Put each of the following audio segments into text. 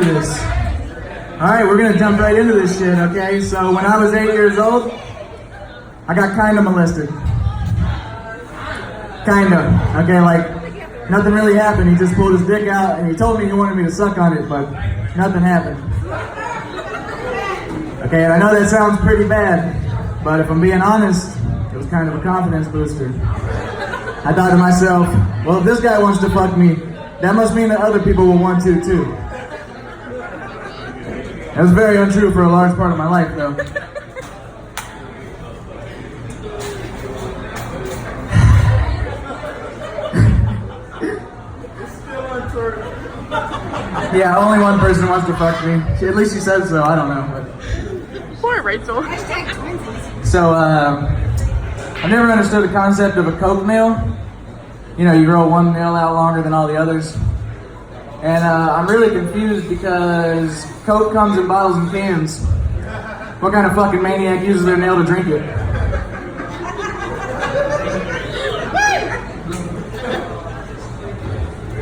this. Alright, we're gonna jump right into this shit, okay? So when I was 8 years old, I got kinda molested. Kinda. Okay, like, nothing really happened. He just pulled his dick out and he told me he wanted me to suck on it, but nothing happened. Okay, and I know that sounds pretty bad, but if I'm being honest, it was kind of a confidence booster. I thought to myself, well, if this guy wants to fuck me, that must mean that other people will want to too. That was very untrue for a large part of my life, though. Yeah, only one person wants to fuck me. At least she said so, I don't know. But... Poor Rachel. So, I never understood the concept of a Coke meal. You know, you roll one meal out longer than all the others. And I'm really confused because Coke comes in bottles and cans. What kind of fucking maniac uses their nail to drink it?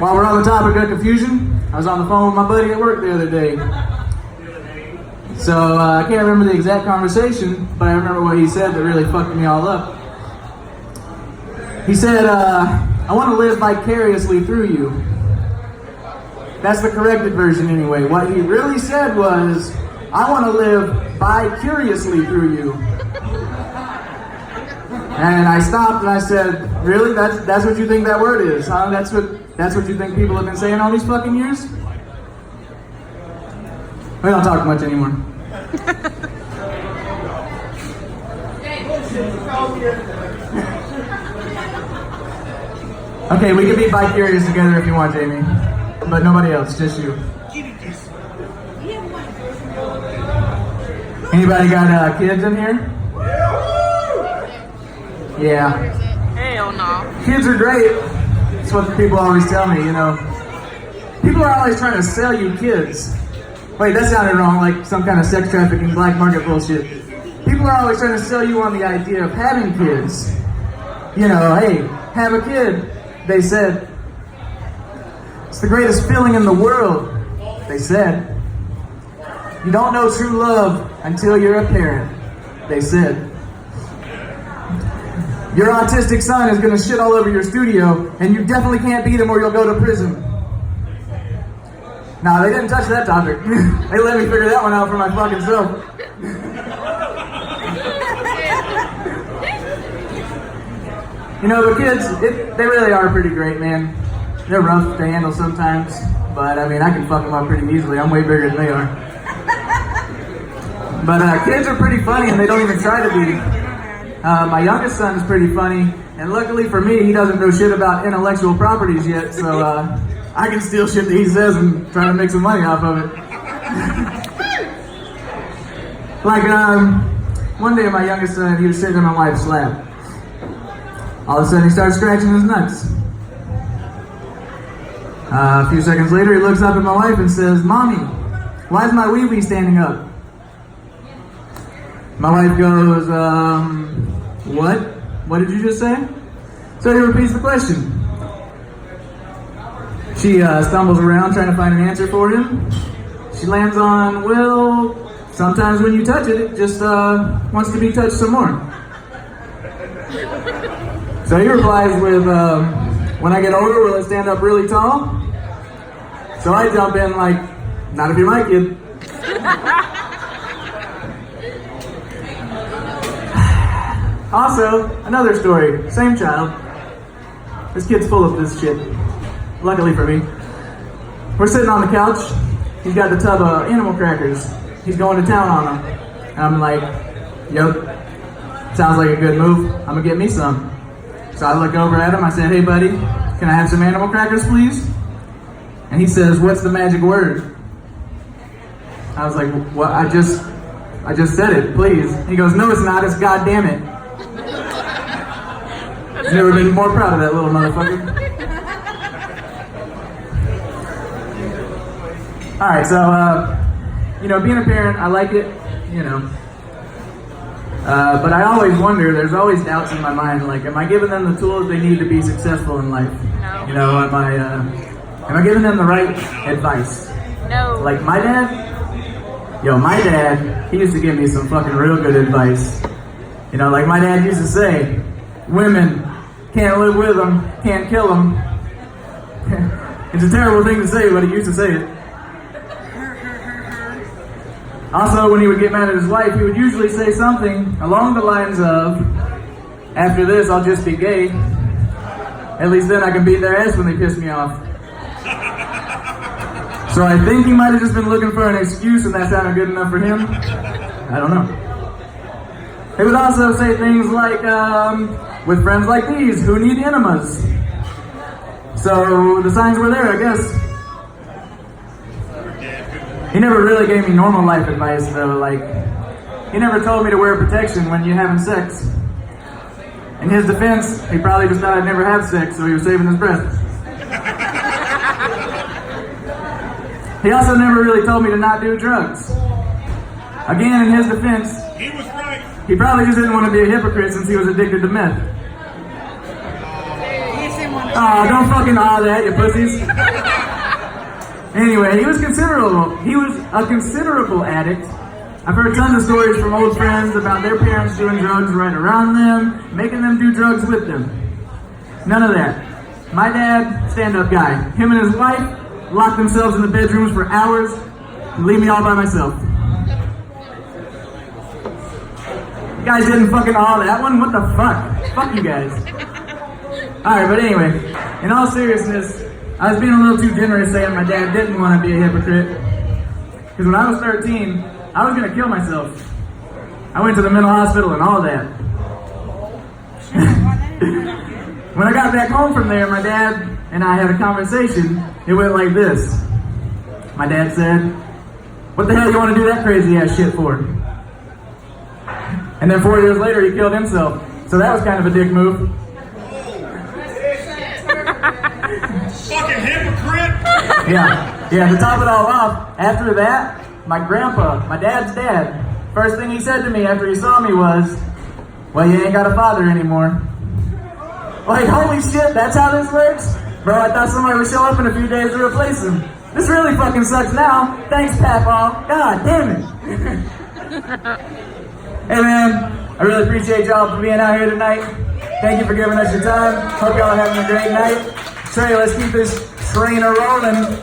While we're on the topic of confusion, I was on the phone with my buddy at work the other day. So I can't remember the exact conversation, but I remember what he said that really fucked me all up. He said, I want to live vicariously through you. That's the corrected version anyway. What he really said was, I want to live bi-curiously through you. And I stopped and I said, really? That's what you think that word is, huh? That's what you think people have been saying all these fucking years? We don't talk much anymore. Okay, we can be bi-curious together if you want, Jamie. But nobody else, just you. Anybody got kids in here? Yeah. Hell no. Kids are great. That's what people always tell me, you know. People are always trying to sell you kids. Wait, that sounded wrong, like some kind of sex trafficking, black market bullshit. People are always trying to sell you on the idea of having kids. You know, hey, have a kid, they said. It's the greatest feeling in the world, they said. You don't know true love until you're a parent, they said. Your autistic son is gonna shit all over your studio, and you definitely can't beat him or you'll go to prison. Nah, they didn't touch that topic. They let me figure that one out for my fucking self. You know, the kids, they really are pretty great, man. They're rough to handle sometimes, but I mean, I can fuck them up pretty easily. I'm way bigger than they are. But kids are pretty funny, and they don't even try to be. My youngest son is pretty funny, and luckily for me, he doesn't know shit about intellectual properties yet, so I can steal shit that he says and try to make some money off of it. Like, one day my youngest son, he was sitting in my wife's lap. All of a sudden, he starts scratching his nuts. A few seconds later, he looks up at my wife and says, "Mommy, why is my wee-wee standing up?" My wife goes, what? What did you just say? So he repeats the question. She stumbles around trying to find an answer for him. She lands on, well, sometimes when you touch it, it just wants to be touched some more. So he replies with, when I get older, will it stand up really tall? So I jump in like, not if you're my kid. Also, another story, same child. This kid's full of this shit. Luckily for me. We're sitting on the couch. He's got the tub of animal crackers. He's going to town on them. And I'm like, yep, sounds like a good move. I'm gonna get me some. So I look over at him. I said, hey buddy, can I have some animal crackers please? And he says, what's the magic word? I was like, what? I just said it, please. He goes, no it's not, it's God damn it. I've never been more proud of that little motherfucker. Alright, so, you know, being a parent, I like it, you know. But I always wonder, there's always doubts in my mind, like, am I giving them the tools they need to be successful in life? No. You know, am I giving them the right advice? No. like my dad, he used to give me some fucking real good advice. You know, like my dad used to say, women, can't live with them, can't kill them. It's a terrible thing to say, but he used to say it. Also, when he would get mad at his wife, he would usually say something along the lines of, after this, I'll just be gay. At least then I can beat their ass when they piss me off. So I think he might have just been looking for an excuse and that sounded good enough for him. I don't know. He would also say things like, with friends like these, who need enemas? So the signs were there, I guess. He never really gave me normal life advice though, like, he never told me to wear protection when you're having sex. In his defense, he probably just thought I'd never have sex, so he was saving his breath. He also never really told me to not do drugs. Again, in his defense, he was right. He probably just didn't want to be a hypocrite since he was addicted to meth. Oh, don't fucking awe that, you pussies. Anyway, he was considerable. He was a considerable addict. I've heard tons of stories from old friends about their parents doing drugs right around them, making them do drugs with them. None of that. My dad, stand-up guy. Him and his wife locked themselves in the bedrooms for hours and leave me all by myself. You guys didn't fucking awe that one? What the fuck? Fuck you guys. Alright, but anyway, in all seriousness, I was being a little too generous saying my dad didn't want to be a hypocrite. Because when I was 13, I was going to kill myself. I went to the mental hospital and all that. When I got back home from there, my dad and I had a conversation. It went like this. My dad said, "What the hell you want to do that crazy ass shit for?" And then 4 years later, he killed himself. So that was kind of a dick move. Fucking hypocrite! Yeah, to top it all off, after that, my grandpa, my dad's dad, first thing he said to me after he saw me was, "Well, you ain't got a father anymore." Like, holy shit, that's how this works? Bro, I thought somebody would show up in a few days to replace him. This really fucking sucks now. Thanks, Papa. God damn it. Hey man, I really appreciate y'all for being out here tonight. Thank you for giving us your time. Hope y'all are having a great night. Trey, let's keep this train a rolling.